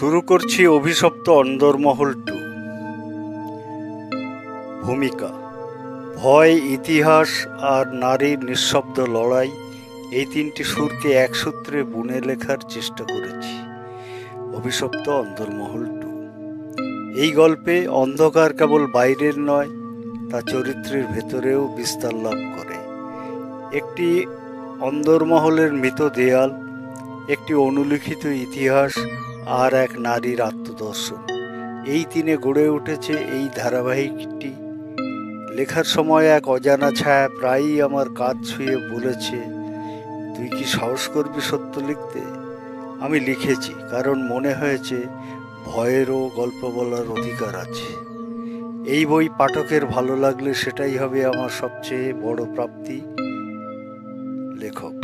শুরু করছি অভিশপ্ত অন্দরমহল 2। ভূমিকা, ভয়, ইতিহাস আর নারীর নিঃশব্দ লড়াই, এই তিনটি সুরকে এক সূত্রে বুনে লেখার চেষ্টা করেছি অভিশপ্ত অন্দরমহল 2। এই গল্পে অন্ধকার কেবল বাইরের নয়, তা চরিত্রের ভেতরেও বিস্তার লাভ করে। একটি অন্দরমহলের মৃত দেয়াল, একটি অনুলিখিত ইতিহাস আর এক নারীর আত্মদর্শন, এই তিনে গড়ে উঠেছে এই ধারাবাহিকটি। লেখার সময় এক অজানা ছায়া প্রায়ই আমার কাঁধ ছুঁয়ে বলেছে, তুই কি সাহস করবি সত্য লিখতে? আমি লিখেছি কারণ মনে হয়েছে ভয়েরও গল্প বলার অধিকার আছে। এই বই পাঠকের ভালো লাগলে সেটাই হবে আমার সবচেয়ে বড় প্রাপ্তি। লেখক।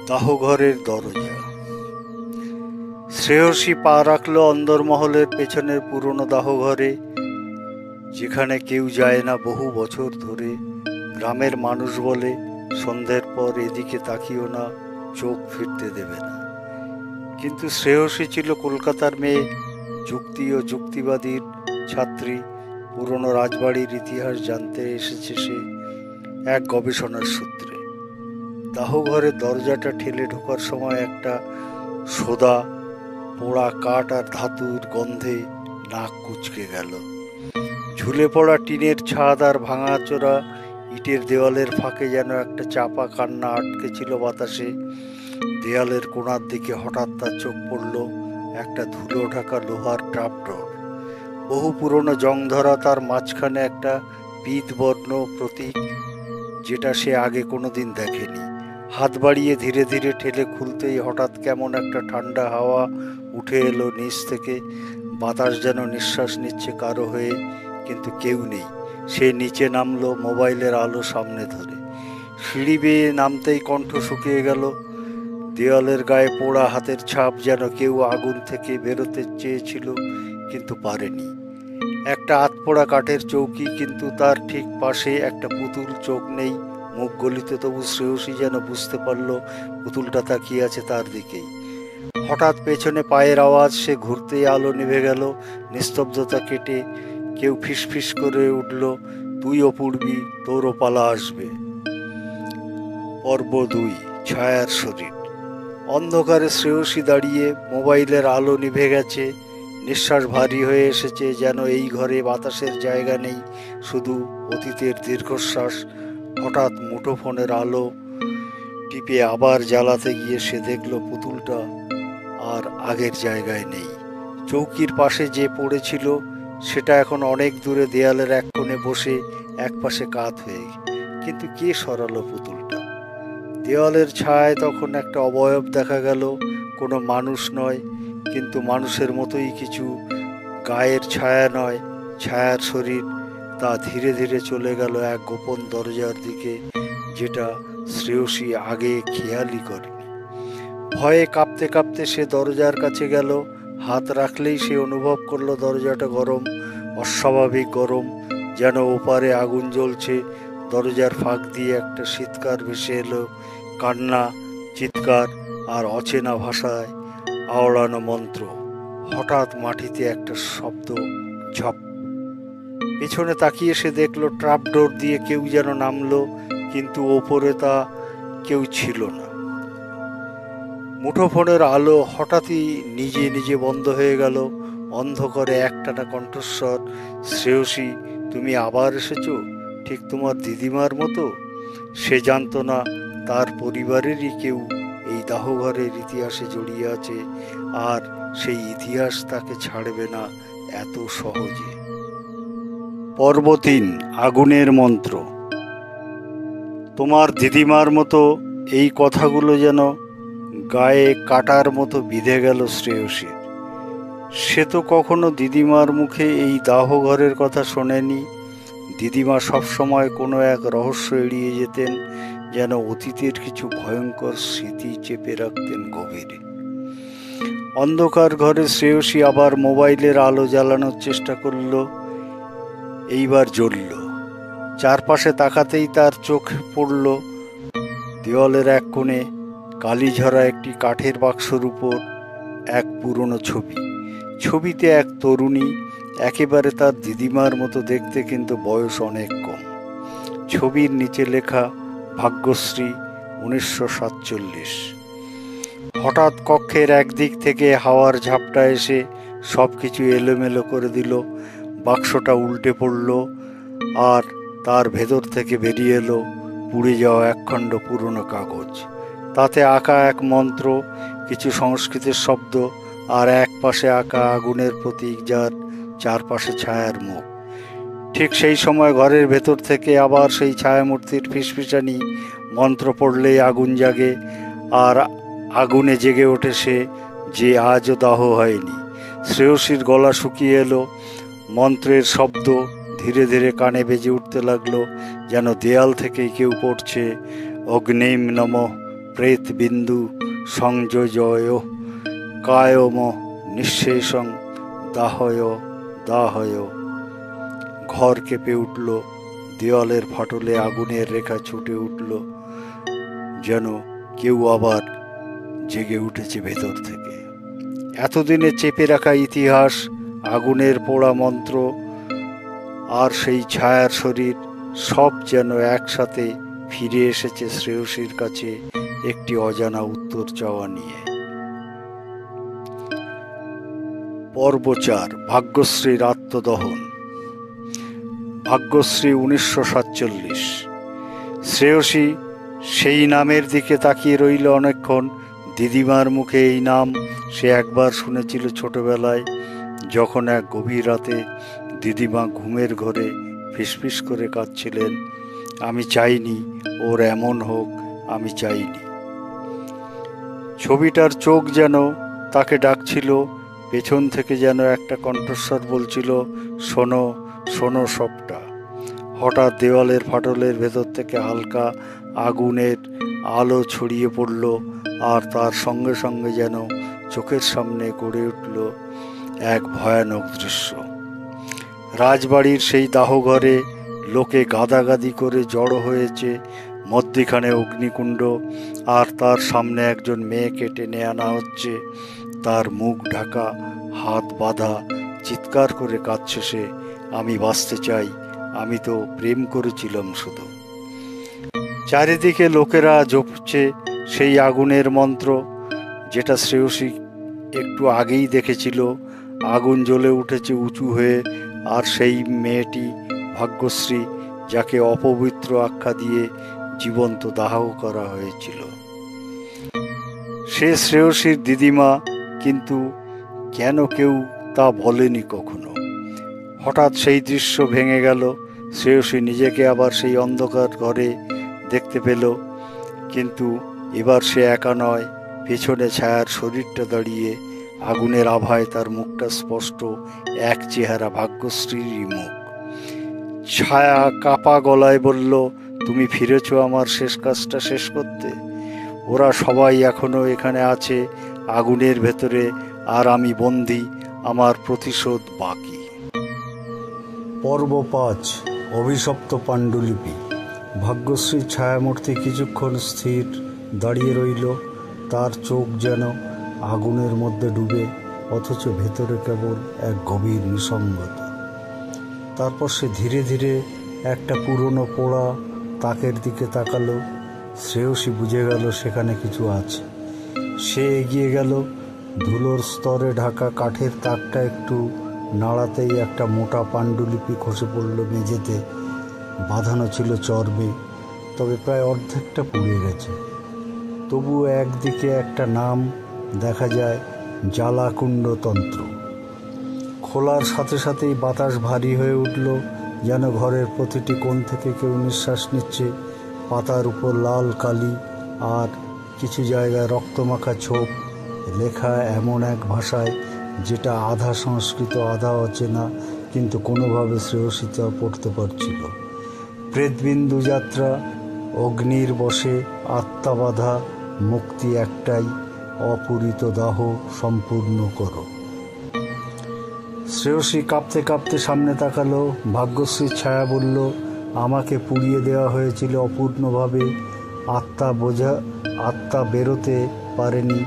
দাহঘরের দরজা। শ্রেয়সী পা রাখল অন্দরমহলের পেছনের পুরনো দাহঘরে, যেখানে কেউ যায় না বহু বছর ধরে। গ্রামের মানুষ বলে, সন্ধ্যের পর এদিকে তাকিও না, চোখ ফিরতে দেবে না। কিন্তু শ্রেয়সী ছিল কলকাতার মেয়ে, যুক্তি ও যুক্তিবাদীর ছাত্রী। পুরনো রাজবাড়ির ইতিহাস জানতে এসেছে সে এক গবেষণার সূত্রে। দাহঘরের দরজাটা ঠেলে ঢোকার সময় একটা সোদা পোড়া কাঠ আর ধাতুর গন্ধে নাক কুঁচকে গেল। ঝুলে পড়া টিনের ছাদ আর ভাঙাচোরা ইটের দেওয়ালের ফাঁকে যেন একটা চাপা কান্না আটকে ছিল বাতাসে। দেয়ালের কোণার দিকে হঠাৎ তার চোখ পড়ল একটা ধুলো ঢাকা লোহার ট্রাপডোর। বহু পুরনো জং ধরা, তার মাঝখানে একটা পীতবর্ণ প্রতীক, যেটা সে আগে কোনোদিন দেখেনি। হাত বাড়িয়ে ধীরে ধীরে ঠেলে খুলতেই হঠাৎ কেমন একটা ঠান্ডা হাওয়া উঠে এলো নিচ থেকে। বাতাস যেন নিঃশ্বাস নিচ্ছে কারো হয়ে, কিন্তু কেউ নেই। সে নিচে নামলো, মোবাইলের আলো সামনে ধরে। সিঁড়ি বেয়ে নামতেই কণ্ঠ শুকিয়ে গেল। দেওয়ালের গায়ে পোড়া হাতের ছাপ, যেন কেউ আগুন থেকে বেরোতে চেয়েছিল কিন্তু পারেনি। একটা আতপোড়া কাঠের চৌকি, কিন্তু তার ঠিক পাশে একটা পুতুল। চোখ নেই, মুখ গলিত, তবু শ্রেয়সী যেন বুঝতে পারল পুতুলটা তাকিয়ে আছে তার দিকেই। হঠাৎ পেছনে পায়ের আওয়াজ, সে ঘুরতেই আলো নিভে গেল। নিস্তব্ধতা কেটে কেউ ফিসফিস করে উঠল, তুইও পড়বি, তোরও পালা আসবে। পর্ব 2, ছায়ার শরীর। অন্ধকারে শ্রেয়সী দাঁড়িয়ে, মোবাইলের আলো নিভে গেছে। নিঃশ্বাস ভারী হয়ে এসেছে, যেন এই ঘরে বাতাসের জায়গা নেই, শুধু অতীতের দীর্ঘশ্বাস। হঠাৎ মুঠোফোনের আলো টিপে আবার জ্বালাতে গিয়ে সে দেখল পুতুলটা আর আগের জায়গায় নেই। চৌকির পাশে যে পড়েছিল সেটা এখন অনেক দূরে, দেয়ালের এক কোণে বসে, এক পাশে কাত হয়ে। কিন্তু কে সরালো পুতুলটা? দেওয়ালের ছায়ায় তখন একটা অবয়ব দেখা গেল। কোনো মানুষ নয়, কিন্তু মানুষের মতোই কিছু। গায়ের ছায়া নয়, ছায়ার শরীর। তা ধীরে ধীরে চলে গেল এক গোপন দরজার দিকে, যেটা শ্রেয়সী আগে খেয়ালই করেনি। ভয়ে কাঁপতে কাঁপতে সে দরজার কাছে গেল। হাত রাখলেই সে অনুভব করলো দরজাটা গরম, অস্বাভাবিক গরম, যেন ওপারে আগুন জ্বলছে। দরজার ফাঁক দিয়ে একটা শীতকার ভেসে এলো, কান্না, চিৎকার আর অচেনা ভাষায় আওড়ানো মন্ত্র। হঠাৎ মাটিতে একটা শব্দ, ঝপ। পেছনে তাকিয়ে সে দেখলো ট্রাপডোর দিয়ে কেউ যেন নামলো, কিন্তু ওপরে তা কেউ ছিল না। মুঠোফোনের আলো হঠাৎই নিজে নিজে বন্ধ হয়ে গেল। অন্ধকারে একটানা কণ্ঠস্বর, শ্রেয়সী, তুমি আবার এসেছো, ঠিক তোমার দিদিমার মতো। সে জানতো না তার পরিবারেরই কেউ এই দাহঘরের ইতিহাসে জড়িয়ে আছে, আর সেই ইতিহাস তাকে ছাড়বে না এত সহজে। পর্ব 3, আগুনের মন্ত্র। তোমার দিদিমার মতো, এই কথাগুলো যেন গায়ে কাটার মতো বিঁধে গেল শ্রেয়সীর। সে তো কখনো দিদিমার মুখে এই দাহঘরের কথা শোনেনি। দিদিমা সবসময় কোনো এক রহস্য এড়িয়ে যেতেন, যেন অতীতের কিছু ভয়ঙ্কর স্মৃতি চেপে রাখতেন গভীরে। অন্ধকার ঘরে শ্রেয়সী আবার মোবাইলের আলো জ্বালানোর চেষ্টা করল। এইবার জ্বলল। চারপাশে তাকাতেই তার চোখ পড়ল দেওয়ালের এক কোণে কালিঝরা একটি কাঠের বাক্সর উপর এক পুরনো ছবি। ছবিতে এক তরুণী, একেবারে তার দিদিমার মতো দেখতে, কিন্তু বয়স অনেক কম। ছবির নিচে লেখা ভাগ্যশ্রী 1947। হঠাৎ কক্ষের একদিক থেকে হাওয়ার ঝাপটা এসে সব কিছু এলোমেলো করে দিল। বাক্সটা উল্টে পড়ল, আর তার ভেতর থেকে বেরিয়ে এলো পুড়ে যাওয়া একখণ্ড পুরনো কাগজ। তাতে আঁকা এক মন্ত্র, কিছু সংস্কৃতের শব্দ, আর এক পাশে আঁকা আগুনের প্রতীক, যার চারপাশে ছায়ার মুখ। ঠিক সেই সময় ঘরের ভেতর থেকে আবার সেই ছায়ামূর্তির ফিসফিসানি। মন্ত্র পড়লেই আগুন জাগে, আর আগুনে জেগে ওঠে সে, যে আজও দাহ হয়নি। শ্রেয়সীর গলা শুকিয়ে এলো। মন্ত্রের শব্দ ধীরে ধীরে কানে বেজে উঠতে লাগলো, যেন দেয়াল থেকেই কেউ পড়ছে, অগ্নিম নমঃ প্রেত বিন্দু সংযোজয় কায়ম নিঃশেষং দাহয় দাহয়। ঘর কেঁপে উঠল, দেওয়ালের ফাটলে আগুনের রেখা ছুটে উঠল, যেন কেউ আবার জেগে উঠেছে ভেতর থেকে। এতদিনে চেপে রাখা ইতিহাস, আগুনের পোড়া মন্ত্র, আর সেই ছায়ার শরীর, সব যেন একসাথে ফিরে এসেছে শ্রেয়সীর কাছে একটি অজানা উত্তর চাওয়া নিয়ে। পর্ব 4, ভাগ্যশ্রীর আত্মদহন। ভাগ্যশ্রী 1947। শ্রেয়সী সেই নামের দিকে তাকিয়ে রইল অনেকক্ষণ। দিদিমার মুখে এই নাম সে একবার শুনেছিল ছোটবেলায়, যখন এক গভীর রাতে দিদিমা ঘুমের ঘরে ফিসফিস করে কাঁদছিলেন, আমি চাইনি ওর এমন হোক, আমি চাইনি। ছবিটার চোখ যেন তাকে ডাকছিল, পেছন থেকে যেন একটা কণ্ঠস্বর বলছিল, শোনো শোনো সবটা। হঠাৎ দেওয়ালের ফাটলের ভেতর থেকে হালকা আগুনের আলো ছড়িয়ে পড়ল, আর তার সঙ্গে সঙ্গে যেন চোখের সামনে গড়ে উঠল এক ভয়ানক দৃশ্য। রাজবাড়ির সেই দাহঘরে লোকে গাদাগাদি করে জড়ো হয়েছে, মধ্যিখানে অগ্নিকুণ্ড, আর তার সামনে একজন মেয়েকে টেনে আনা হচ্ছে। তার মুখ ঢাকা, হাত বাঁধা, চিৎকার করে কাঁদছে সে, আমি বাঁচতে চাই, আমি তো প্রেম করেছিলাম শুধু। চারিদিকে লোকেরা জপছে সেই আগুনের মন্ত্র, যেটা শ্রেয়সী একটু আগেই দেখেছিল। আগুন জ্বলে উঠেছে উঁচু হয়ে, আর সেই মেয়েটি ভাগ্যশ্রী, যাকে অপবিত্র আখ্যা দিয়ে জীবন্ত দাহ করা হয়েছিল, সে শ্রেয়সীর দিদিমা। কিন্তু কেন কেউ তা বলেনি কখনো? হঠাৎ সেই দৃশ্য ভেঙে গেল। শ্রেয়সী নিজেকে আবার সেই অন্ধকার ঘরে দেখতে পেল, কিন্তু এবার সে একা নয়। পেছনে ছায়ার শরীরটা দাঁড়িয়ে, আগুনের আভায় তার মুখটা স্পষ্ট, এক চেহারা, ভাগ্যশ্রীরই মুখ। ছায়া কাপা গলায় বলল, তুমি ফিরেছ আমার শেষ কাজটা শেষ করতে। ওরা সবাই এখনো এখানে আছে আগুনের ভেতরে, আর আমি বন্দী, আমার প্রতিশোধ বাকি। পর্ব 5, অভিশপ্ত পাণ্ডুলিপি। ভাগ্যশ্রীর ছায়ামূর্তি কিছুক্ষণ স্থির দাঁড়িয়ে রইল, তার চোখ যেন আগুনের মধ্যে ডুবে, অথচ ভেতরে কেবল এক গভীর নিসঙ্গতা। তারপর সে ধীরে ধীরে একটা পুরনো পোড়া তাকের দিকে তাকালো। শ্রেয়সী বুঝে গেল সেখানে কিছু আছে। সে এগিয়ে গেল। ধুলোর স্তরে ঢাকা কাঠের তাকটা একটু নাড়াতেই একটা মোটা পাণ্ডুলিপি খসে পড়ল মেঝেতে। বাঁধানো ছিল চর্মে, তবে প্রায় অর্ধেকটা পুড়ে গেছে। তবুও একদিকে একটা নাম দেখা যায়, জ্বালাকুণ্ড তন্ত্র। খোলার সাথে সাথেই বাতাস ভারী হয়ে উঠল, যেন ঘরের প্রতিটি কোণ থেকে কেউ নিঃশ্বাস নিচ্ছে। পাতার উপর লাল কালি, আর কিছু জায়গায় রক্তমাখা ছোপ, লেখা এমন এক ভাষায় যেটা আধা সংস্কৃত আধা অচেনা, কিন্তু কোনোভাবে শ্রেয়সী তা পড়তে পারছিল। প্রেতবিন্দু যাত্রা, অগ্নির বশে আত্মা বাধা, মুক্তি একটাই, অপূরিত দাহ সম্পূর্ণ করো। শ্রেয়সী কাঁপতে কাঁপতে সামনে তাকালো। ভাগ্যশ্রীর ছায়া বলল, আমাকে পুড়িয়ে দেওয়া হয়েছিল অপূর্ণভাবে। আত্মা বেরোতে পারেনি,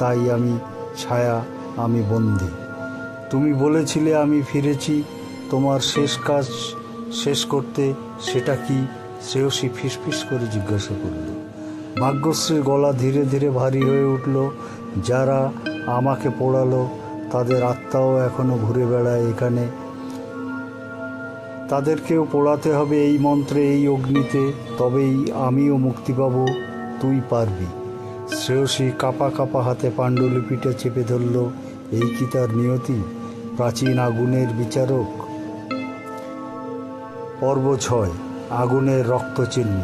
তাই আমি ছায়া, আমি বন্দী। তুমি বলেছিলে আমি ফিরেছি তোমার শেষ কাজ শেষ করতে, সেটা কি? শ্রেয়সী ফিসফিস করে জিজ্ঞাসা করল। ভাগ্যশ্রীর গলা ধীরে ধীরে ভারী হয়ে উঠল। যারা আমাকে পোড়ালো তাদের আত্মাও এখনো ঘুরে বেড়ায় এখানে। তাদেরকেও পোড়াতে হবে এই মন্ত্রে, এই অগ্নিতে, তবেই আমিও মুক্তি পাব। তুই পারবি। শ্রেয়সী কাঁপা কাঁপা হাতে পাণ্ডুলিপিটা চেপে ধরল। এই কি তার নিয়তি? প্রাচীন আগুনের বিচারক। পর্ব 6। আগুনের রক্তচিহ্ন।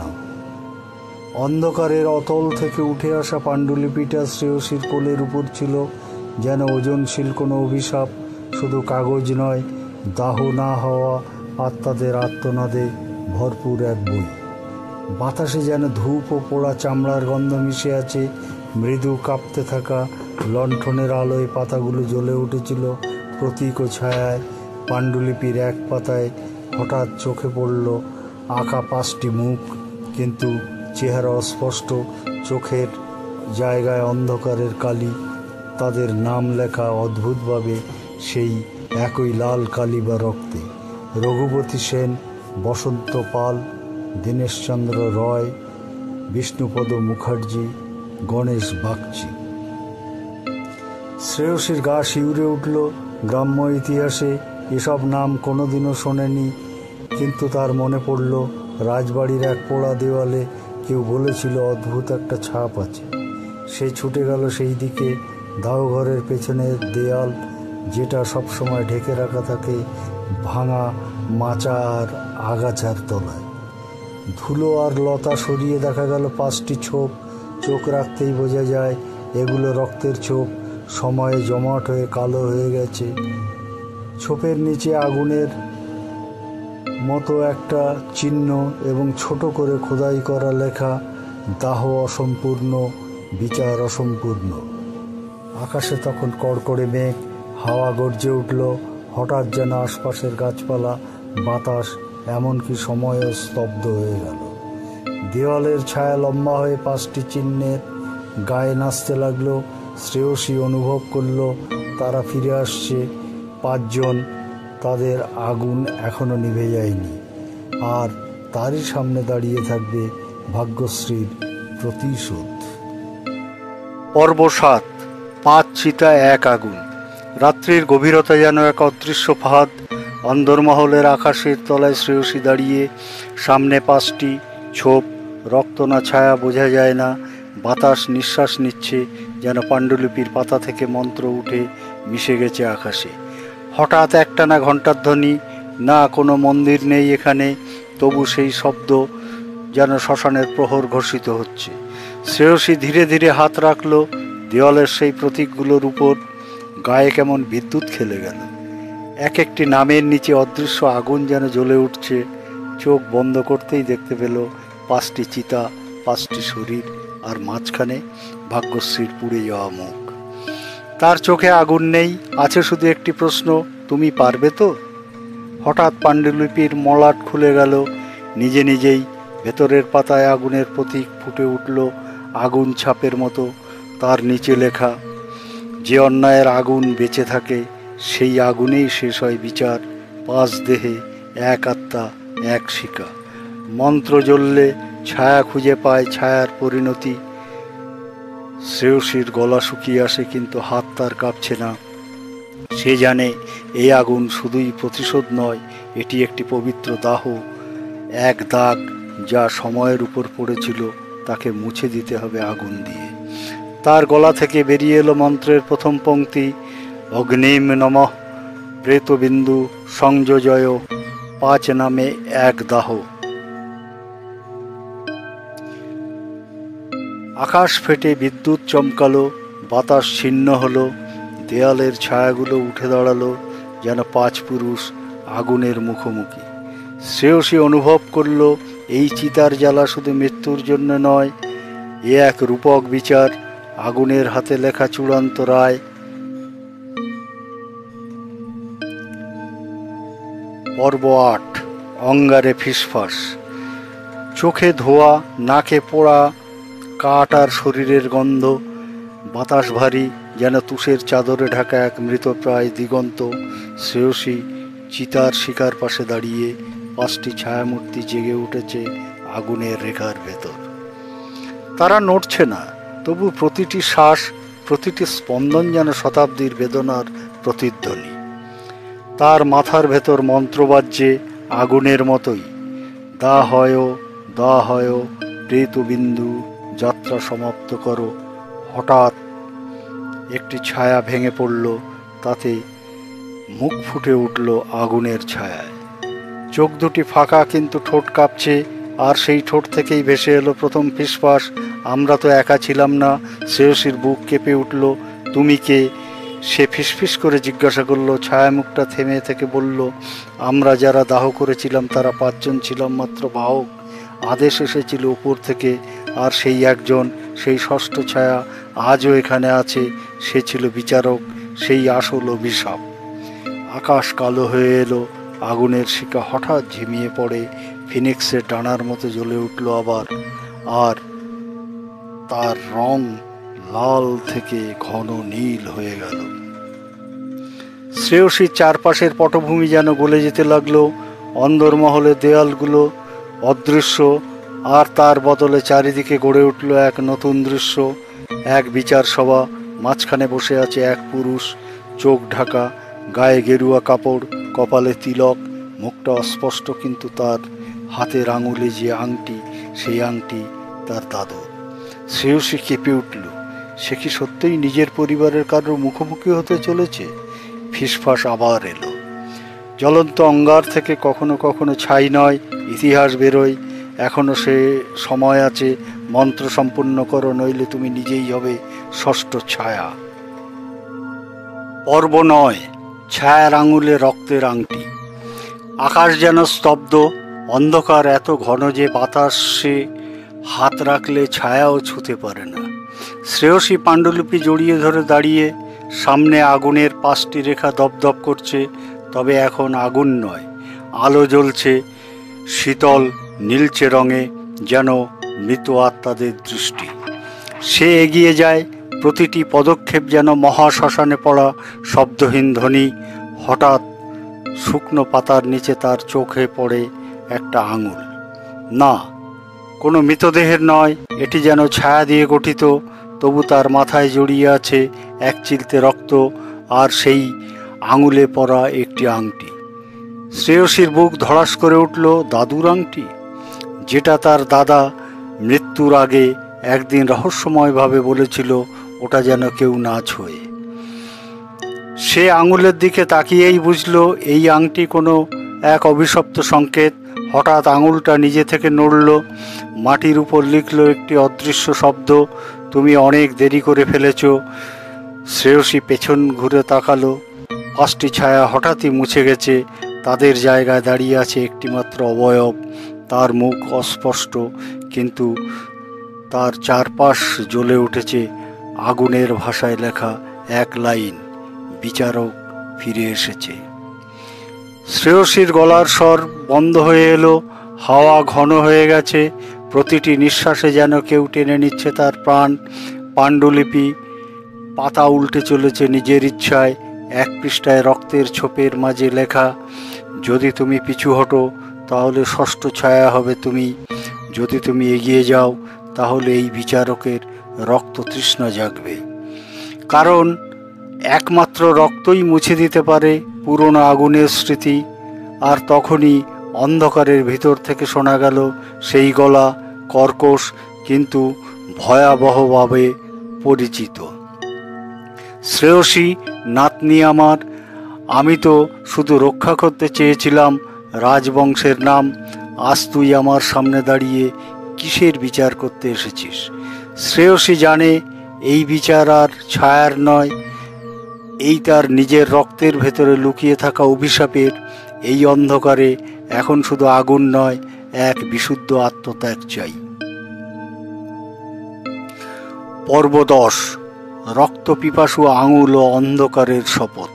অন্ধকারের অতল থেকে উঠে আসা পাণ্ডুলিপিটা শ্রেয়সীর কোলের উপর ছিল, যেন ওজনশীল কোনো অভিশাপ। শুধু কাগজ নয়, দাহ না হওয়া আত্মাদের আর্তনাদে ভরপুর এক বই। বাতাসে যেন ধূপ ও পোড়া চামড়ার গন্ধ মিশে আছে। মৃদু কাঁপতে থাকা লণ্ঠনের আলোয় পাতাগুলো জ্বলে উঠেছিল প্রতীক ও ছায়ায়। পাণ্ডুলিপির এক পাতায় হঠাৎ চোখে পড়ল আঁকা 5টি মুখ, কিন্তু চেহারা অস্পষ্ট। চোখের জায়গায় অন্ধকারের কালি, তাদের নাম লেখা অদ্ভুতভাবে সেই একই লাল কালি বা রক্তে। রঘুপতি সেন, বসন্ত পাল, দীনেশচন্দ্র রয়, বিষ্ণুপদ মুখার্জি, গণেশ বাগচি। শ্রেয়সীর গা শিউরে উঠল। গ্রাম্য ইতিহাসে এসব নাম কোনোদিনও শোনেনি, কিন্তু তার মনে পড়ল রাজবাড়ির এক পোড়া দেওয়ালে কেউ বলেছিল অদ্ভুত একটা ছাপ আছে। সে ছুটে গেল সেই দিকে। দাওঘরের পেছনের দেয়াল, যেটা সবসময় ঢেকে রাখা থাকে ভাঙা মাচা আর আগাছার তলায়। ধুলো আর লতা সরিয়ে দেখা গেল 5টি ছোপ। চোখ রাখতেই বোঝা যায় এগুলো রক্তের ছোপ, সময়ে জমাট হয়ে কালো হয়ে গেছে। ছোপের নিচে আগুনের মতো একটা চিহ্ন এবং ছোট করে খোদাই করা লেখা, দাহ অসম্পূর্ণ, বিচার অসম্পূর্ণ। আকাশে তখন কড়কড়ে মেঘ, হাওয়া গর্জে উঠল। হঠাৎ যেন আশপাশের গাছপালা, বাতাস, এমনকি সময়ও স্তব্ধ হয়ে গেল। দেওয়ালের ছায়া লম্বা হয়ে 5টি চিহ্নের গায়ে নাচতে লাগলো। শ্রেয়সী অনুভব করল তারা ফিরে আসছে। 5 জন। তাদের আগুন এখনো নিভে যায়নি, আর তারই সামনে দাঁড়িয়ে থাকবে ভাগ্যশ্রীর প্রতিশোধ। পর্ব 7। 5 চিতা, 1 আগুন। রাত্রির গভীরতা যেন এক অদৃশ্য ফাঁদ। অন্দরমহলের আকাশের তলায় শ্রেয়সী দাঁড়িয়ে। সামনে 5টি ছোপ, রক্ত না ছায়া বোঝা যায় না। বাতাস নিঃশ্বাস নিচ্ছে, যেন পাণ্ডুলিপির পাতা থেকে মন্ত্র উঠে মিশে গেছে আকাশে। হঠাৎ একটানা ঘণ্টার ধ্বনি। না, কোনো মন্দির নেই এখানে, তবু সেই শব্দ যেন শ্মশানের প্রহর ঘোষিত হচ্ছে। শ্রেয়সী ধীরে ধীরে হাত রাখল দেওয়ালের সেই প্রতীকগুলোর উপর। গায়ে কেমন বিদ্যুৎ খেলে গেল। এক একটি নামের নিচে অদৃশ্য আগুন যেন জ্বলে উঠছে। চোখ বন্ধ করতেই দেখতে পেল 5টি চিতা, 5টি শরীর, আর মাঝখানে ভাগ্যশ্রীর পুড়ে যাওয়া মুখ। তার চোখে আগুন নেই, আছে শুধু একটি প্রশ্ন, তুমি পারবে তো? হঠাৎ পাণ্ডুলিপির মলাট খুলে গেল নিজে নিজেই। ভেতরের পাতায় আগুনের প্রতীক ফুটে উঠল আগুন ছাপের মতো। তার নিচে লেখা, যে অন্যায়ের আগুন বেঁচে থাকে সেই আগুনেই শেষ হয় বিচার। 5 দেহে 1 আত্মা, 1 শিকা। মন্ত্র জ্বললে ছায়া খুঁজে পায় ছায়ার পরিণতি। শ্রেয়সীর গলা শুকিয়ে আসে, কিন্তু হাত তার কাঁপছে না। সে জানে এই আগুন শুধুই প্রতিশোধ নয়, এটি একটি পবিত্র দাহ, এক দাগ যা সময়ের উপর পড়েছিল, তাকে মুছে দিতে হবে আগুন দিয়ে। তার গলা থেকে বেরিয়ে এলো মন্ত্রের প্রথম পংক্তি, অগ্নিম নমঃ প্রেতবিন্দু সংযোজয়, 5 নামে 1 দাহ। আকাশ ফেটে বিদ্যুৎ চমকালো, বাতাস ছিন্ন হলো, দেয়ালের ছায়াগুলো উঠে দাঁড়ালো যেন 5 পুরুষ আগুনের মুখোমুখি। শ্রেয়সী অনুভব করল এই চিতার জ্বালা শুধু মৃত্যুর জন্য নয়, এ এক রূপক বিচার, আগুনের হাতে লেখা চূড়ান্ত রায়। পর্ব 8। অঙ্গারে ফিসফাস, চোখে ধোয়া, নাকে পোড়া কাঠ আর শরীরের গন্ধ, বাতাস ভারী, যেন তুষের চাদরে ঢাকা এক মৃতপ্রায় দিগন্ত। শ্রেয়সী চিতার শিকার পাশে দাঁড়িয়ে, 5টি ছায়ামূর্তি জেগে উঠেছে আগুনের রেখার ভেতর। তারা নড়ছে না, তবু প্রতিটি শ্বাস, প্রতিটি স্পন্দন যেন শতাব্দীর বেদনার প্রতিধ্বনি। তার মাথার ভেতর মন্ত্র বাজছে আগুনের মতোই, দা হয় প্রেত বিন্দু, যাত্রা সমাপ্ত করো। হঠাৎ একটি ছায়া ভেঙে পড়ল, তাতে মুখ ফুটে উঠল আগুনের ছায়ায়। চোখ দুটি ফাঁকা, কিন্তু ঠোঁট কাঁপছে, আর সেই ঠোঁট থেকেই ভেসে এলো প্রথম ফিসফাস, আমরা তো একা ছিলাম না। শ্রেয়সীর বুক কেঁপে উঠল। তুমি কে? সে ফিসফিস করে জিজ্ঞাসা করলো। ছায়ামুখটা থেমে থেকে বলল, আমরা যারা দাহ করেছিলাম তারা 5 জন ছিলাম মাত্র বাহক। আদেশ এসেছিল উপর থেকে, আর সেই একজন, সেই ষষ্ঠ ছায়া আজও এখানে আছে। সে ছিল বিচারক, সেই আসল অভিশাপ। আকাশ কালো হয়ে এলো, আগুনের শিখা হঠাৎ ঝিমিয়ে পড়ে, ফিনিক্সের ডানার মতো জ্বলে উঠল আবার, আর তার রং লাল থেকে ঘন নীল হয়ে গেল। শ্রেয়সীর চারপাশের পটভূমি যেন গলে যেতে লাগলো। অন্দরমহলের দেয়ালগুলো অদৃশ্য, আর তার বদলে চারিদিকে গড়ে উঠল এক নতুন দৃশ্য। এক বিচার সভা, মাঝখানে বসে আছে এক পুরুষ, চোখ ঢাকা, গায়ে গেরুয়া কাপড়, কপালে তিলক, মুখটা অস্পষ্ট, কিন্তু তার হাতের আঙুলে যে আংটি, সেই আংটি তার দাদু। শ্রেয়সী কেঁপে উঠল। সে কি সত্যিই নিজের পরিবারের কারোর মুখোমুখি হতে চলেছে? ফিসফাস আবার এলো। জ্বলন্ত অঙ্গার থেকে কখনো কখনো ছাই নয়, ইতিহাস বেরোয়। এখনো সে সময় আছে, মন্ত্র সম্পূর্ণ করো, নইলে তুমি নিজেই হবে ষষ্ঠ ছায়া। পর্ব 9, ছায়ার আঙুলে রক্তের আংটি। আকাশ যেন স্তব্ধ, অন্ধকার এত ঘন যে বাতাসে হাত রাখলে ছায়াও ছুঁতে পারে না। শ্রেয়সী পাণ্ডুলিপি জড়িয়ে ধরে দাঁড়িয়ে, সামনে আগুনের 5টি রেখা দপদপ করছে, তবে এখন আগুন নয়, আলো জ্বলছে শীতল নীলচে রঙে, যেন মৃত আত্মাদের দৃষ্টি। সে এগিয়ে যায়, প্রতিটি পদক্ষেপ যেন মহাশ্মশানে পড়া শব্দহীন ধ্বনি। হঠাৎ শুকনো পাতার নিচে তার চোখে পড়ে একটা আঙুল। না, কোনো মৃতদেহের নয়, এটি যেন ছায়া দিয়ে গঠিত, তবু তার মাথায় জড়িয়ে আছে এক চিলতে রক্ত, আর সেই আঙুলে পরা একটি আংটি। শ্রেয়সীর বুক ধড়াস করে উঠল। দাদুর আংটি, যেটা তার দাদা মৃত্যুর আগে একদিন রহস্যময়ভাবে বলেছিল ওটা যেন কেউ না ছোঁয়ে। সে আঙুলের দিকে তাকিয়েই বুঝল এই আংটি কোনো এক অভিশপ্ত সংকেত। হঠাৎ আঙুলটা নিজে থেকে নড়ল, মাটির উপর লিখল একটি অদৃশ্য শব্দ, তুমি অনেক দেরি করে ফেলেছ। শ্রেয়সী পেছন ঘুরে তাকালো। 5টি ছায়া হঠাৎই মুছে গেছে, তাদের জায়গায় দাঁড়িয়ে আছে একটিমাত্র অবয়ব। তার মুখ অস্পষ্ট, কিন্তু তার চারপাশ জ্বলে উঠেছে আগুনের ভাষায় লেখা এক লাইন, বিচারক ফিরে এসেছে। শ্রেয়সীর গলার স্বর বন্ধ হয়ে এলো, হাওয়া ঘন হয়ে গেছে, প্রতিটি নিঃশ্বাসে যেন কেউ টেনে নিচ্ছে তার প্রাণ। পাণ্ডুলিপি পাতা উল্টে চলেছে নিজের ইচ্ছায়। এক পৃষ্ঠায় রক্তের ছোপের মাঝে লেখা, যদি তুমি পিছু হটো তাহলে ষষ্ঠ ছায়া হবে তুমি, যদি তুমি এগিয়ে যাও তাহলে এই বিচারকের রক্ত তৃষ্ণা জাগবে। কারণ একমাত্র রক্তই মুছে দিতে পারে পুরনো আগুনের স্মৃতি। আর তখনই অন্ধকারের ভিতর থেকে শোনা গেল সেই গলা, কর্কশ কিন্তু ভয়াবহভাবে পরিচিত। শ্রেয়সী, নাতনি আমার, আমি তো শুধু রক্ষা করতে চেয়েছিলাম রাজবংশের নাম। আজ তুই আমার সামনে দাঁড়িয়ে কিসের বিচার করতে এসেছিস? শ্রেয়সী জানে এই বিচার আর ছায়ার নয়, এই তার নিজের রক্তের ভেতরে লুকিয়ে থাকা অভিশাপের। এই অন্ধকারে এখন শুধু আগুন নয়, এক বিশুদ্ধ আত্মত্যাগ চাই। পর্ব 10, রক্ত পিপাসু আঙুল ও অন্ধকারের শপথ।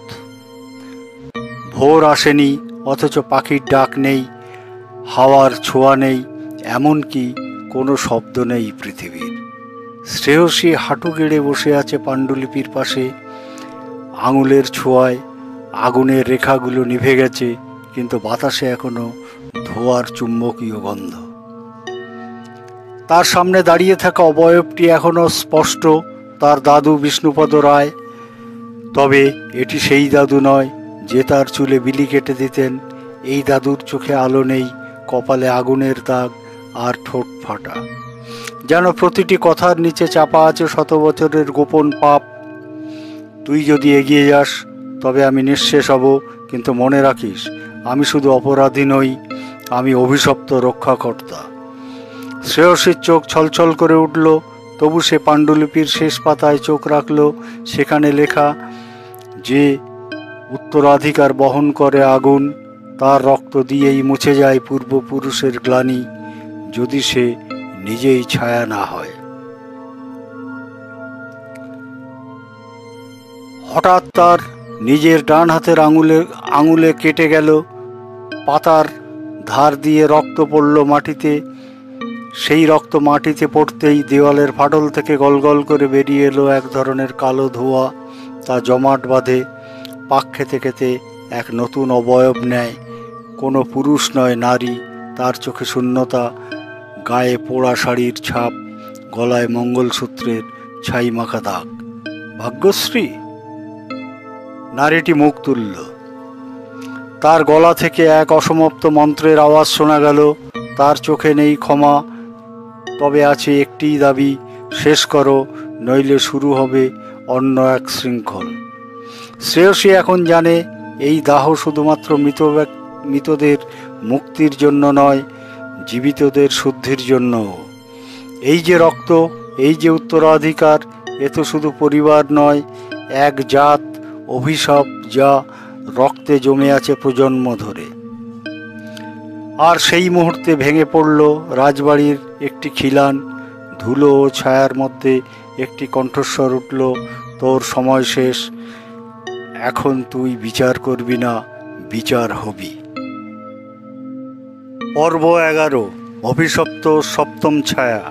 ভোর আসেনি, অথচ পাখির ডাক নেই। হাওয়ার ছোঁয়া নেই, এমনকি কোনো শব্দ নেই পৃথিবীর। শ্রেয়সী হাঁটু গেড়ে বসে আছে পাণ্ডুলিপির পাশে। আঙুলের ছোঁয়ায় আগুনের রেখাগুলো নিভে গেছে, কিন্তু বাতাসে এখনো ধোঁয়ার চুম্বকীয় গন্ধ। তার সামনে দাঁড়িয়ে থাকা অবয়বটি এখনো স্পষ্ট, তার দাদু বিষ্ণুপদ রায়। তবে এটি সেই দাদু নয় যে তার চুলে বিলি কেটে দিতেন। এই দাদুর চোখে আলো নেই, কপালে আগুনের দাগ আর ঠোঁট ফাটা, যেন প্রতিটি কথার নিচে চাপা আছে শত বছরের গোপন পাপ। তুই যদি এগিয়ে যাস তবে আমি নিঃশেষ হব, কিন্তু মনে রাখিস, আমি শুধু অপরাধী নই, আমি অভিশপ্ত রক্ষাকর্তা। শ্রেয়সীর চোখ ছলছল করে উঠল, তবু সে পাণ্ডুলিপির শেষ পাতায় চোখ রাখল। সেখানে লেখা, যে উত্তরাধিকার বহন করে আগুন, তার রক্ত দিয়েই মুছে যায় পূর্বপুরুষের গ্লানি, যদি সে নিজেই ছায়া না হয়। হঠাৎ তার নিজের ডান হাতের আঙুলে কেটে গেল। পাতার ধার দিয়ে রক্ত পড়ল মাটিতে। সেই রক্ত মাটিতে পড়তেই দেওয়ালের ফাটল থেকে গলগল করে বেরিয়ে এলো এক ধরনের কালো ধোঁয়া। তা জমাট বাঁধে, পাক খেতে খেতে এক নতুন অবয়ব নেয়। কোনো পুরুষ নয়, নারী। তার চোখে শূন্যতা, গায়ে পোড়া শাড়ির ছাপ, গলায় মঙ্গলসূত্রের ছাই মাখা দাগ। ভাগ্যশ্রী? নারীটি মুখ তুলল। তার গলা থেকে এক অসমাপ্ত মন্ত্রের আওয়াজ শোনা গেল। তার চোখে নেই ক্ষমা, তবে আছে একটিই দাবি, শেষ করো, নইলে শুরু হবে অন্য এক শৃঙ্খল। শ্রেয়সী এখন জানে, এই দাহ শুধুমাত্র মৃতদের মুক্তির জন্য নয়, জীবিতদের শুদ্ধির জন্য। এই যে রক্ত, এই যে উত্তরাধিকার, এ তো শুধু পরিবার নয়, এক জাত, অভিশাপ যা রক্তে জমে আছে প্রজন্ম ধরে। আর সেই মুহূর্তে ভেঙে পড়ল রাজবাড়ির একটি খিলান। ধুলো ও ছায়ার মধ্যে একটি কণ্ঠস্বর উঠল, তোর সময় শেষ, এখন তুই বিচার করবি না, বিচার হবি। পর্ব 11, অভিশপ্ত সপ্তম ছায়া।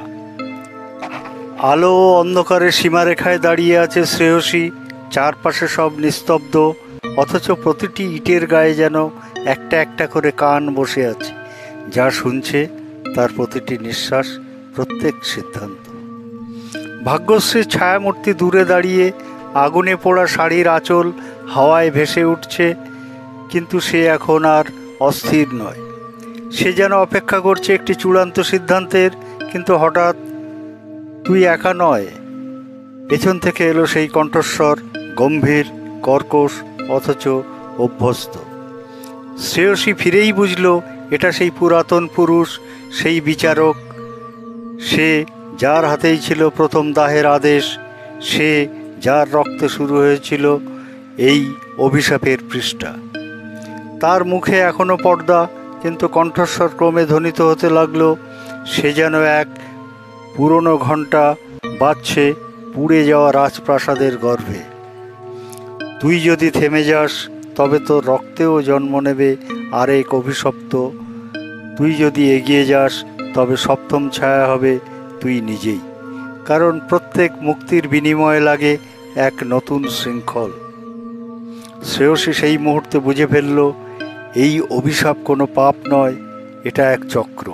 আলো ও অন্ধকারের সীমারেখায় দাঁড়িয়ে আছে শ্রেয়সী। চারপাশে সব নিস্তব্ধ, অথচ প্রতিটি ইটের গায়ে যেন একটা একটা করে কান বসে আছে, যা শুনছে তার প্রতিটি নিঃশ্বাস, প্রত্যেক সিদ্ধান্ত। ভাগ্যশ্রীর ছায়ামূর্তি দূরে দাঁড়িয়ে, আগুনে পোড়া শাড়ির আঁচল হাওয়ায় ভেসে উঠছে, কিন্তু সে এখন আর অস্থির নয়। সে যেন অপেক্ষা করছে একটি চূড়ান্ত সিদ্ধান্তের। কিন্তু হঠাৎ, তুই একা নয়। পেছন থেকে এলো সেই কণ্ঠস্বর, গম্ভীর, কর্কশ, অথচ অভ্যস্ত। শ্রেয়সী ফিরেই বুঝল, এটা সেই পুরাতন পুরুষ, সেই বিচারক। সে যার হাতেই ছিল প্রথম দাহের আদেশ, সে যার রক্তে শুরু হয়েছিল এই অভিশাপের পৃষ্ঠা। তার মুখে এখনো পর্দা, কিন্তু কণ্ঠস্বর ক্রমে ধ্বনিত হতে লাগলো। সে যেন এক পুরনো ঘণ্টা বাজছে পুড়ে যাওয়া রাজপ্রাসাদের গর্ভে। তুই যদি থেমে যাস তবে তোর রক্তেও জন্ম নেবে আরেক অভিশপ্ত। তুই যদি এগিয়ে যাস তবে সপ্তম ছায়া হবে তুই নিজেই। কারণ প্রত্যেক মুক্তির বিনিময়ে লাগে এক নতুন শৃঙ্খল। শ্রেয়সী সেই মুহূর্তে বুঝে ফেলল, এই অভিশাপ কোনো পাপ নয়, এটা এক চক্র,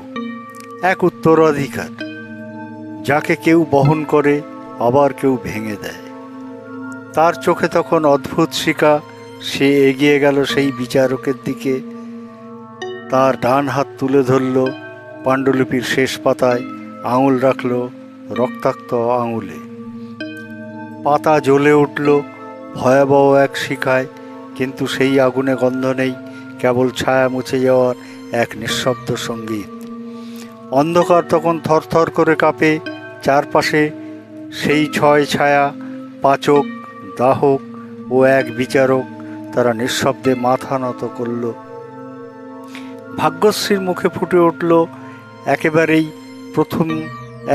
এক উত্তরাধিকার, যাকে কেউ বহন করে আবার কেউ ভেঙে দেয়। তার চোখে তখন অদ্ভুত শিকা। সে এগিয়ে গেল সেই বিচারকের দিকে। তার ডান হাত তুলে ধরল পাণ্ডুলিপির শেষ পাতায়, আঙুল রাখল রক্তাক্ত আঙুলে। পাতা জ্বলে উঠল ভয়াবহ এক শিখায়, কিন্তু সেই আগুনে গন্ধ নেই, কেবল ছায়া মুছে যাওয়ার এক নিঃশব্দ সঙ্গীত। অন্ধকার তখন থরথর করে কাঁপে। চারপাশে সেই ছয় ছায়া, পাচক, দাহক ও এক বিচারক। তারা নিঃশব্দে মাথা নত করল। ভাগ্যশ্রীর মুখে ফুটে উঠল একেবারেই প্রথম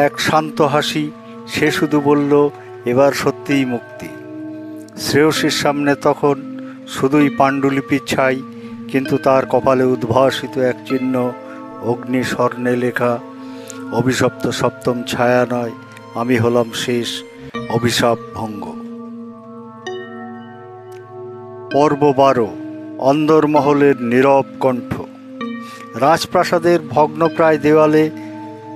এক শান্ত হাসি। সে শুধু বলল, এবার সত্যিই মুক্তি। শ্রেয়সীর সামনে তখন শুধুই পাণ্ডুলিপির ছাই, কিন্তু তার কপালে উদ্ভাসিত এক চিহ্ন, অগ্নি স্বর্ণে লেখা অভিশপ্ত সপ্তম ছায়া নয়, আমি হলাম শেষ অভিশাপ ভঙ্গ। পর্ব 12, অন্দরমহলের নীরব কণ্ঠ। রাজপ্রাসাদের ভগ্নপ্রায় দেওয়ালে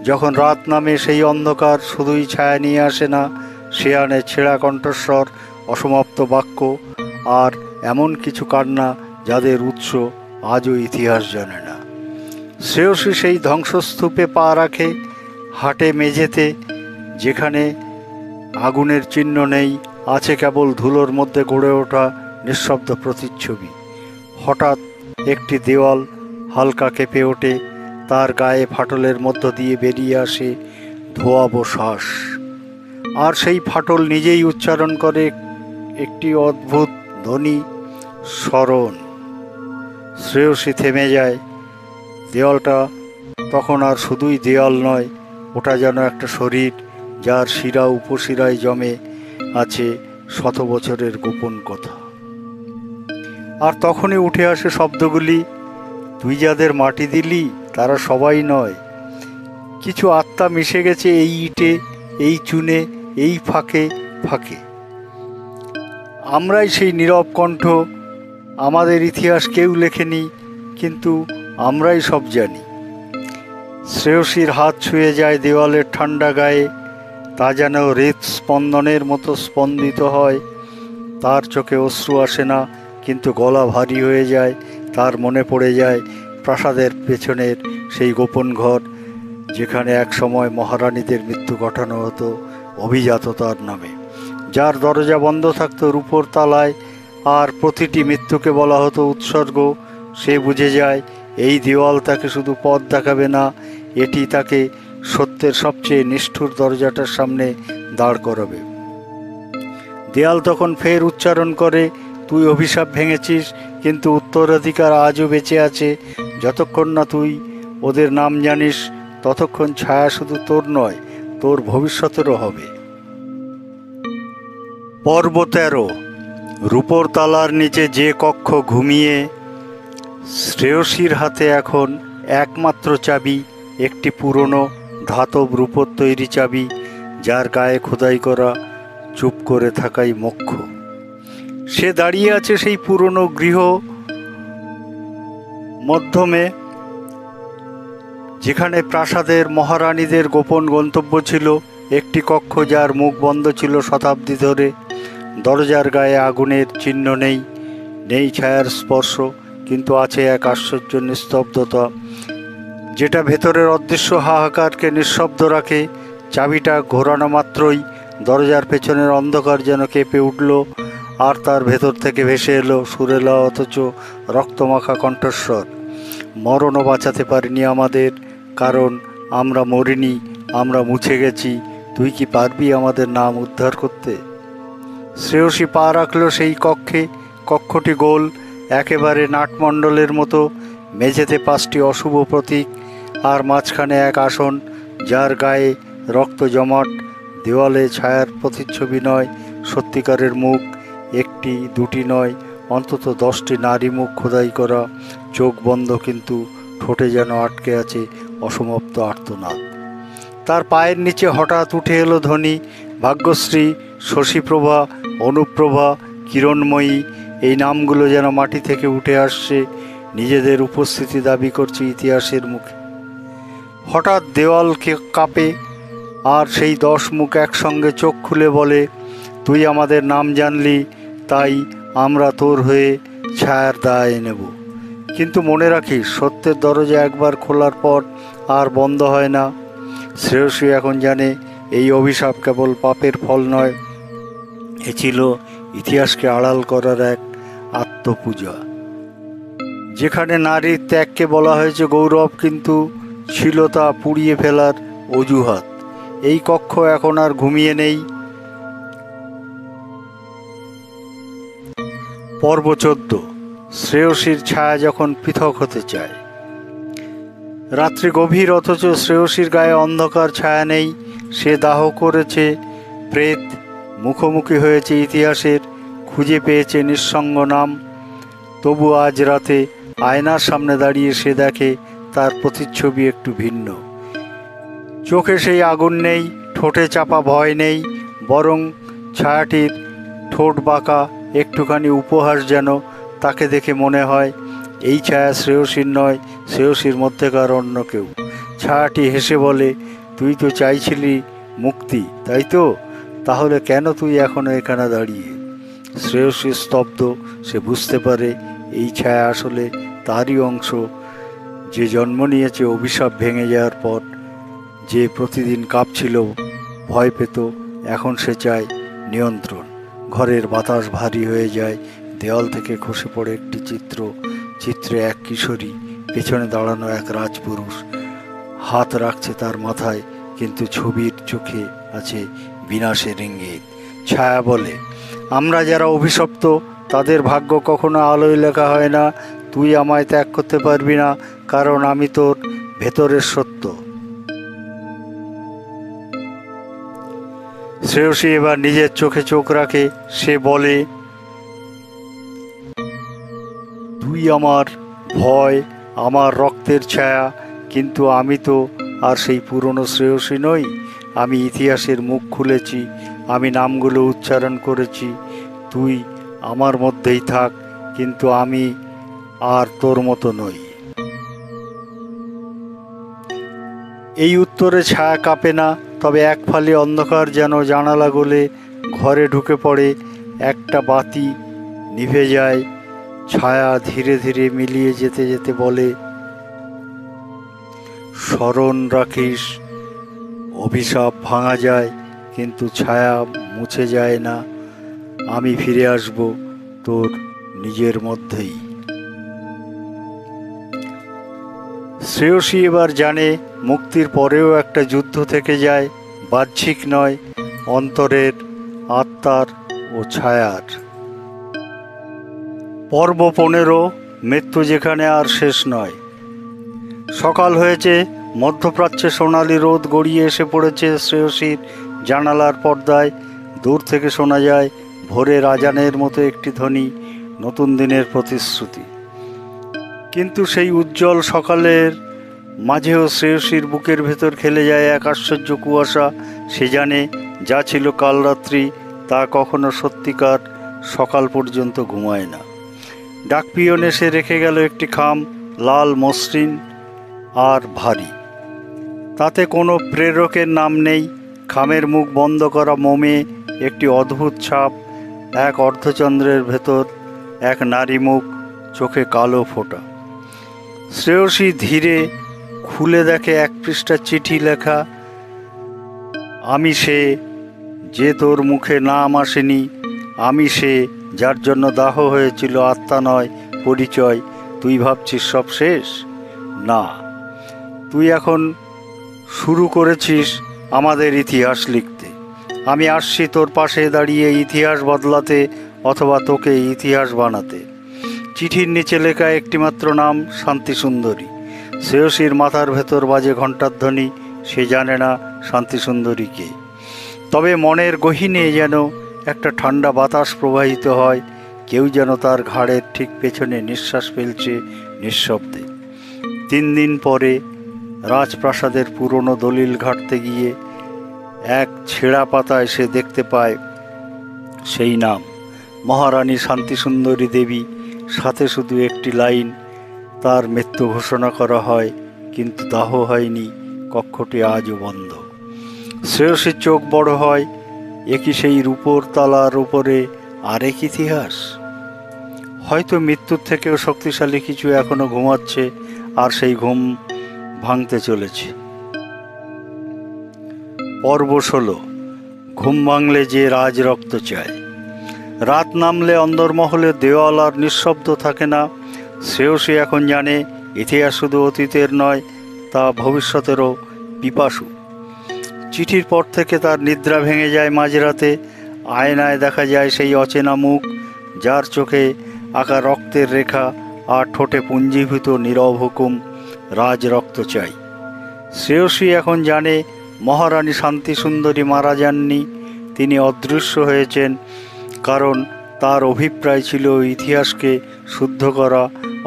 যখন রাত নামে, সেই অন্ধকার শুধুই ছায়া নিয়ে আসে না, সে আনে ছেঁড়া কণ্ঠস্বর, অসমাপ্ত বাক্য আর এমন কিছু কান্না যাদের উৎস আজও ইতিহাস জানে না। শ্রেয়সী সেই ধ্বংসস্তূপে পা রাখে, হাটে মেঝেতে, যেখানে আগুনের চিহ্ন নেই, আছে কেবল ধুলোর মধ্যে গড়ে ওঠা নিঃশব্দ প্রতিচ্ছবি। হঠাৎ একটি দেওয়াল হালকা কেঁপে ওঠে, তার গায়ে ফাটলের মধ্য দিয়ে বেরিয়ে আসে ধোয়াবো শ্বাস, আর সেই ফাটল নিজেই উচ্চারণ করে একটি অদ্ভুত ধ্বনি, স্মরণ। শ্রেয়সী থেমে যায়। দেওয়ালটা তখন আর শুধুই দেওয়াল নয়, ওটা যেন একটা শরীর, যার শিরা উপশিরায় জমে আছে শত বছরের গোপন কথা। আর তখনই উঠে আসে শব্দগুলি, তুই যাদের মাটি দিলি তারা সবাই নয়, কিছু আত্মা মিশে গেছে এই ইটে, এই চুনে, এই ফাঁকে ফাঁকে। আমরাই সেই নীরব কণ্ঠ, আমাদের ইতিহাস কেউ লেখেনি, কিন্তু আমরাই সব জানি। শ্রেয়সীর হাত ছুঁয়ে যায় দেওয়ালের ঠান্ডা গায়ে, তা যেন হৃদস্পন্দনের মতো স্পন্দিত হয়। তার চোখে অশ্রু আসে না, কিন্তু গলা ভারী হয়ে যায়। তার মনে পড়ে যায় প্রাসাদের পেছনের সেই গোপন ঘর, যেখানে এক সময় মহারানীদের মৃত্যু ঘটানো হতো অভিজাততার নামে, যার দরজা বন্ধ থাকতো রূপোর তালায়, আর প্রতিটি মৃত্যুকে বলা হতো উৎসর্গ। সে বুঝে যায় এই দেওয়াল তাকে শুধু পথ দেখাবে না, এটি তাকে সত্যের সবচেয়ে নিষ্ঠুর দরজাটার সামনে দাঁড় করাবে। দেয়াল তখন ফের উচ্চারণ করে, তুই অভিশাপ ভেঙেছিস, কিন্তু উত্তরাধিকার আজও বেঁচে আছে। যতক্ষণ না তুই ওদের নাম জানিস, ততক্ষণ ছায়া শুধু তোর নয়, তোর ভবিষ্যতেরও হবে। পর্ব 13, রূপোর তালার নিচে যে কক্ষ ঘুমিয়ে। শ্রেয়সীর হাতে এখন একমাত্র চাবি, একটি পুরনো ধাতব রূপোর তৈরি চাবি, যার গায়ে খোদাই করা চুপ করে থাকাই মোক্ষ। সে দাঁড়িয়ে আছে সেই পুরনো গৃহ মধ্যমে, যেখানে প্রাসাদের মহারানীদের গোপন গন্তব্য ছিল। একটি কক্ষ যার মুখ বন্ধ ছিল শতাব্দী ধরে। দরজার গায়ে আগুনের চিহ্ন নেই, নেই ছায়ার স্পর্শ, কিন্তু আছে এক আশ্চর্য নিস্তব্ধতা, যেটা ভেতরের অদৃশ্য হাহাকারকে নিঃশব্দ রাখে। চাবিটা ঘোরানো মাত্রই দরজার পেছনের অন্ধকার যেন কেঁপে উঠল, আর তার ভেতর থেকে ভেসে এলো সুরেলা অথচ রক্তমাখা কণ্ঠস্বর, মরণও বাঁচাতে পারেনি আমাদের, কারণ আমরা মরিনি, আমরা মুছে গেছি। তুই কি পারবি আমাদের নাম উদ্ধার করতে? শ্রেয়সী পা রাখল সেই কক্ষে। কক্ষটি গোল, একেবারে নাটমণ্ডলের মতো। মেঝেতে 5টি অশুভ প্রতীক, আর মাঝখানে এক আসন, যার গায়ে রক্ত জমাট। দেওয়ালে ছায়ার প্রতিচ্ছবি নয়, সত্যিকারের মুখ, একটি দুটি নয়, অন্তত 10টি নারী মুখ খোদাই করা, চোখ বন্ধ, কিন্তু ঠোঁটে যেন আটকে আছে অসমাপ্ত আর্তনাদ। তার পায়ের নিচে হঠাৎ উঠে এলো ধ্বনি, ভাগ্যশ্রী, শশীপ্রভা, অনুপ্রভা, কিরণময়ী। এই নামগুলো যেন মাটি থেকে উঠে আসছে, নিজেদের উপস্থিতি দাবি করছে ইতিহাসের মুখে। হঠাৎ দেওয়াল কাঁপে, আর সেই 10 মুখ একসঙ্গে চোখ খুলে বলে, তুই আমাদের নাম জানলি, তাই আমরা তোর হয়ে ছায়ার দায় নেব। কিন্তু মনে রাখিস, সত্যের দরজা একবার খোলার পর আর বন্ধ হয় না। শ্রেয়সী এখন জানে এই অভিশাপ কেবল পাপের ফল নয়, এ ছিল ইতিহাসকে আড়াল করার এক আত্মপূজা। যেখানে নারীর ত্যাগকে বলা হয়েছে গৌরব, কিন্তু ছিল তা পুড়িয়ে ফেলার অজুহাত। এই কক্ষ এখন আর ঘুমিয়ে নেই। পর্ব 14, শ্রেয়সীর ছায়া যখন পৃথক হতে চায়। রাত্রি গভীর, অথচ শ্রেয়সীর গায়ে অন্ধকার ছায়া নেই। সে দাহ করেছে প্রেত, মুখোমুখি হয়েছে ইতিহাসের, খুঁজে পেয়েছে নিঃসঙ্গ নাম। তবু আজ রাতে আয়নার সামনে দাঁড়িয়ে সে দেখে তার প্রতিচ্ছবি একটু ভিন্ন। চোখে সেই আগুন নেই, ঠোঁটে চাপা ভয় নেই, বরং ছায়াটির ঠোঁট বাঁকা, একটুখানি উপহাস যেন। তাকে দেখে মনে হয় এই ছায়া শ্রেয়সীর নয়, শ্রেয়সীর মধ্যেকার অন্য কেউ। ছায়াটি হেসে বলে, তুই তো চাইছিলি মুক্তি, তাই তো? তাহলে কেন তুই এখনো এখানে দাঁড়িয়ে? শ্রেয়সী স্তব্ধ। সে বুঝতে পারে এই ছায়া আসলে তারই অংশ, যে জন্ম নিয়েছে অভিশাপ ভেঙে যাওয়ার পর, যে প্রতিদিন কাঁপছিল, ভয় পেত। এখন সে চায় নিয়ন্ত্রণ। ঘরের বাতাস ভারী হয়ে যায়, দেওয়াল থেকে খসে পড়ে একটি চিত্রে এক কিশোরী, পেছনে দাঁড়ানো এক রাজপুরুষ হাত রাখছে তার মাথায়, কিন্তু ছবির চোখে আছে বিনাশের ইঙ্গিত। ছায়া বলে, আমরা যারা অভিশপ্ত তাদের ভাগ্য কখনো আলোয় লেখা হয় না। তুই আমায় ত্যাগ করতে পারবি না, কারণ আমি তোর ভেতরের সত্য। শ্রেয়সী এবার নিজের চোখে চোখ রাখে। সে বলে, তুই আমার ভয়, আমার রক্তের ছায়া, কিন্তু আমি তো আর সেই পুরনো শ্রেয়সী নই। আমি ইতিহাসের মুখ খুলেছি, আমি নামগুলো উচ্চারণ করেছি। তুই আমার মধ্যেই থাক, কিন্তু আমি আর তোর মতো নই। এই উত্তরে ছায়া কাঁপে না, তবে এক ফালি অন্ধকার যেন জানালা গলে ঘরে ঢুকে পড়ে। একটা বাতি নিভে যায়। ছায়া ধীরে ধীরে মিলিয়ে যেতে যেতে বলে, স্মরণ রাখিস, অভিশাপ ভাঙা যায়, কিন্তু ছায়া মুছে যায় না। আমি ফিরে আসব তোর নিজের মধ্যেই। শ্রেয়সী এবার জানে মুক্তির পরেও একটা যুদ্ধ থেকে যায়, বাহ্যিক নয়, অন্তরের, আত্মার ও ছায়ার। পর্ব 15, মৃত্যু যেখানে আর শেষ নয়। সকাল হয়েছে, মধ্যপ্রাচ্যে সোনালি রোদ গড়িয়ে এসে পড়েছে শ্রেয়সীর জানালার পর্দায়। দূর থেকে শোনা যায় ভোরের আজানের মতো একটি ধ্বনি, নতুন দিনের প্রতিশ্রুতি। কিন্তু সেই উজ্জ্বল সকালের মাঝেও শ্রেয়সীর বুকের ভেতর খেলে যায় এক আশ্চর্য কুয়াশা। সে জানে যা ছিল কাল রাত্রি তা কখনো সত্যিকার সকাল পর্যন্ত ঘুমায় না। ডাকপিয়ন এসে রেখে গেল একটি খাম, লাল মসৃণ আর ভারী। তাতে কোনো প্রেরকের নাম নেই। খামের মুখ বন্ধ করা মোমে একটি অদ্ভুত ছাপ, এক অর্ধচন্দ্রের ভেতর এক নারী মুখ, চোখে কালো ফোঁটা। শ্রেয়সী ধীরে খুলে দেখে এক পৃষ্ঠা চিঠি লেখা, আমি সে, যে তোর মুখে নাম আসেনি। আমি সে, যার জন্য দাহ হয়েছিল আত্মা নয় পরিচয়। তুই ভাবছিস সব শেষ? না, তুই এখন শুরু করেছিস আমাদের ইতিহাস লিখতে। আমি আসছি তোর পাশে দাঁড়িয়ে ইতিহাস বদলাতে, অথবা তোকে ইতিহাস বানাতে। চিঠির নিচে লেখা একটিমাত্র নাম, শান্তিসুন্দরী। শ্রেয়সীর মাথার ভেতর বাজে ঘণ্টার ধ্বনি। সে জানে না শান্তিসুন্দরী কে, তবে মনের গহীনে যেন একটা ঠান্ডা বাতাস প্রবাহিত হয়। কেউ যেন তার ঘাড়ের ঠিক পেছনে নিঃশ্বাস ফেলছে নিঃশব্দে। 3 দিন পরে রাজপ্রাসাদের পুরনো দলিল ঘাঁটতে গিয়ে এক ছেঁড়া পাতায় সে দেখতে পায় সেই নাম, মহারানী শান্তিসুন্দরী দেবী। সাথে শুধু একটি লাইন, তার মৃত্যু ঘোষণা করা হয়, কিন্তু দাহ হয়নি। কক্ষটি আজও বন্ধ। শ্রেয়সীর চোখ বড় হয়। একই সেই রূপোর তালার উপরে আরেক ইতিহাস। হয়তো মৃত্যুর থেকেও শক্তিশালী কিছু এখনো ঘুমাচ্ছে, আর সেই ঘুম ভাঙতে চলেছে। পর্ব 16, ঘুম ভাঙলে যে রাজ রক্ত চায়। রাত নামলে অন্দরমহলের দেওয়াল আর নিঃশব্দ থাকে না। শ্রেয়সী এখন জানে ইতিহাস শুধু অতীতের নয়, তা ভবিষ্যতেরও পিপাসু। চিঠির পর থেকে তার নিদ্রা ভেঙে যায় মাঝরাতে। আয়নায় দেখা যায় সেই অচেনা মুখ, যার চোখে আঁকা রক্তের রেখা আর ঠোঁটে পুঞ্জীভূত নীরব হুকুম, রাজ রক্ত চাই। শ্রেয়সী এখন জানে মহারানী শান্তিসুন্দরী মারা যাননি, তিনি অদৃশ্য হয়েছেন। কারণ তার অভিপ্রায় ছিল ইতিহাসকে শুদ্ধ করা,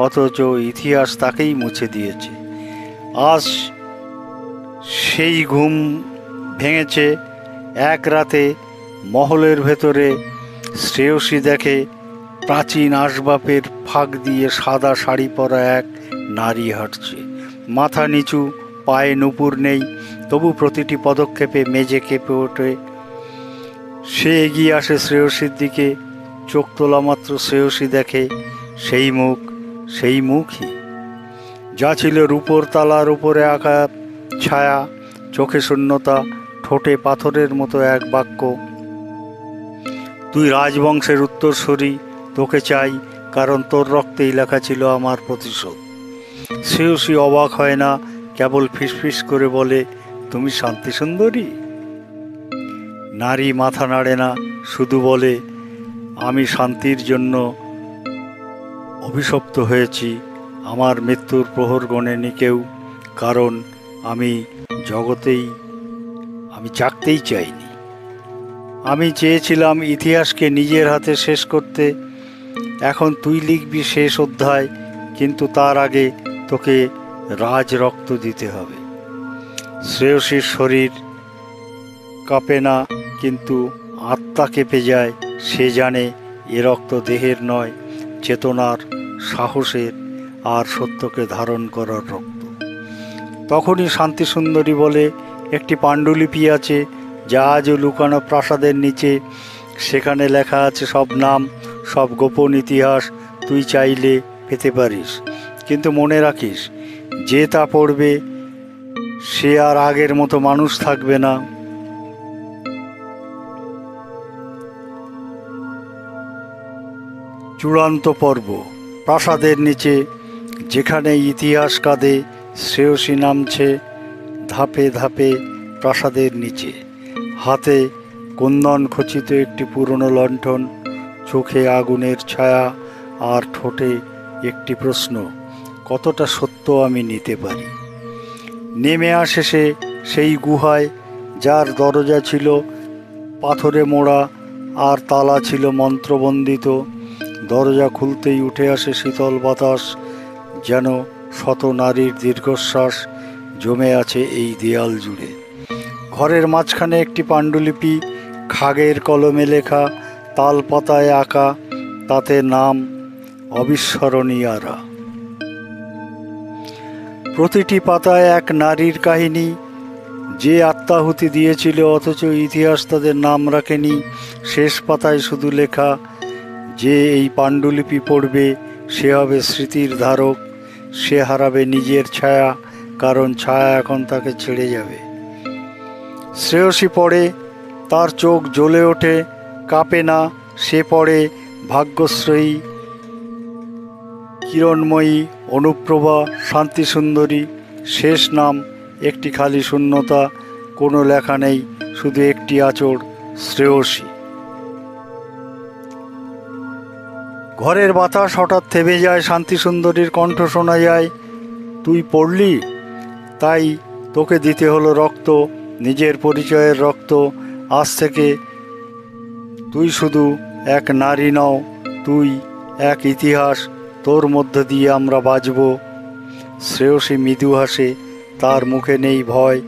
অথচ ইতিহাস তাকেই মুছে দিয়েছে। আজ সেই ঘুম ভেঙেছে। এক রাতে মহলের ভেতরে শ্রেয়সী দেখে প্রাচীন আসবাবের ফাঁক দিয়ে সাদা শাড়ি পরা এক নারী হাঁটছে। মাথা নিচু, পায়ে নুপুর নেই, তবু প্রতিটি পদক্ষেপে মেঝে কেঁপে ওঠে। সে এগিয়ে আসে শ্রেয়সীর দিকে। চোখ তোলা মাত্র শ্রেয়সী দেখে সেই মুখ, সেই মুখই যা ছিল রূপোর তালার উপরে আঁকা ছায়া। চোখে শূন্যতা, ঠোঁটে পাথরের মতো এক বাক্য, তুই রাজবংশের উত্তরসূরি, তোকে চাই, কারণ তোর রক্তেই লেখা ছিল আমার প্রতিশোধ। শ্রেয়সী অবাক হয় না, কেবল ফিসফিস করে বলে, তুমি শান্তি সুন্দরী? নারী মাথা নাড়ে না, শুধু বলে, আমি শান্তির জন্য অভিশপ্ত হয়েছি। আমার মৃত্যুর প্রহর গণেনি কেউ, কারণ আমি জাগতেই চাইনি। আমি চেয়েছিলাম ইতিহাসকে নিজের হাতে শেষ করতে। এখন তুই লিখবি শেষ অধ্যায়, কিন্তু তার আগে তোকে রাজ রক্ত দিতে হবে। শ্রেয়সীর শরীর কাঁপে না, কিন্তু আত্মা কেঁপে যায়। সে জানে এ রক্ত দেহের নয়, চেতনার, সাহসের আর সত্যকে ধারণ করার রক্ত। তখনই শান্তি সুন্দরী বলে, একটি পাণ্ডুলিপি আছে যা আজও লুকানো প্রাসাদের নিচে। সেখানে লেখা আছে সব নাম, সব গোপন ইতিহাস। তুই চাইলে পেতে পারিস, কিন্তু মনে রাখিস, যে তা পড়বে সে আর আগের মতো মানুষ থাকবে না। চূড়ান্ত পর্ব। প্রাসাদের নিচে, যেখানে ইতিহাস কাঁদে, শ্রেয়সী নামছে ধাপে ধাপে প্রাসাদের নিচে। হাতে কুন্দন খচিত একটি পুরনো লণ্ঠন, চোখে আগুনের ছায়া আর ঠোঁটে একটি প্রশ্ন, কতটা সত্য আমি নিতে পারি। নেমে আসে সে সেই গুহায়, যার দরজা ছিল পাথরে মোড়া আর তালা ছিল মন্ত্রবন্দিত। দরজা খুলতেই উঠে আসে শীতল বাতাস, যেন শত নারীর দীর্ঘশ্বাস জমে আছে এই দেয়াল জুড়ে। ঘরের মাঝখানে একটি পাণ্ডুলিপি, খাগের কলমে লেখা, তাল পাতায় আঁকা, তাতে নাম অবিস্মরণীয়ারা। প্রতিটি পাতায় এক নারীর কাহিনী, যে আত্মাহুতি দিয়েছিল অথচ ইতিহাস তাদের নাম রাখেনি। শেষ পাতায় শুধু লেখা, যে এই পাণ্ডুলিপি পড়বে সে হবে স্মৃতির ধারক। সে হারাবে নিজের ছায়া, কারণ ছায়া এখন তাকে ছেড়ে যাবে। শ্রেয়সী পড়ে, তার চোখ জ্বলে ওঠে, কাঁপে না। সে পড়ে, ভাগ্যশ্রয়ী, কিরণময়ী, অনুপ্রভা, শান্তি সুন্দরী। শেষ নাম একটি খালি শূন্যতা, কোনো লেখা নেই, শুধু একটি আঁচড়, শ্রেয়সী। ঘরের বাতাস হঠাৎ থেমে যায়। শান্তি সুন্দরীর কণ্ঠ শোনা যায়, তুই পড়লি, তাই তোকে দিতে হলো রক্ত, নিজের পরিচয়ের রক্ত। আজ থেকে তুই শুধু এক নারী নও, তুই এক ইতিহাস। তোর মধ্য দিয়ে আমরা বাঁচব। শ্রেয়সী মৃদু হাসে, তার মুখে নেই ভয়,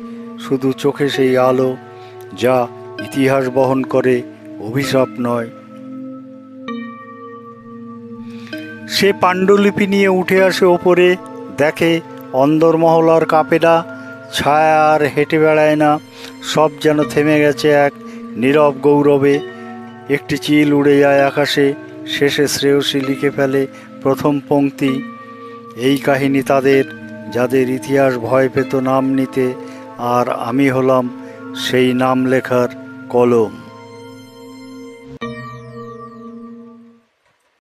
শুধু চোখে সেই আলো যা ইতিহাস বহন করে, অভিশাপ নয়। সে পাণ্ডুলিপি নিয়ে উঠে আসে ওপরে, দেখে অন্দরমহল আর কাঁপে না, ছায়া আর হেঁটে বেড়ায় না, সব যেন থেমে গেছে এক নীরব গৌরবে। একটি চিল উড়ে যায় আকাশে। শেষে শ্রেয়সী লিখে ফেলে প্রথম পংক্তি, এই কাহিনী তাদের, যাদের ইতিহাস ভয় পেত নাম নিতে, আর আমি হলাম সেই নাম লেখার কলম।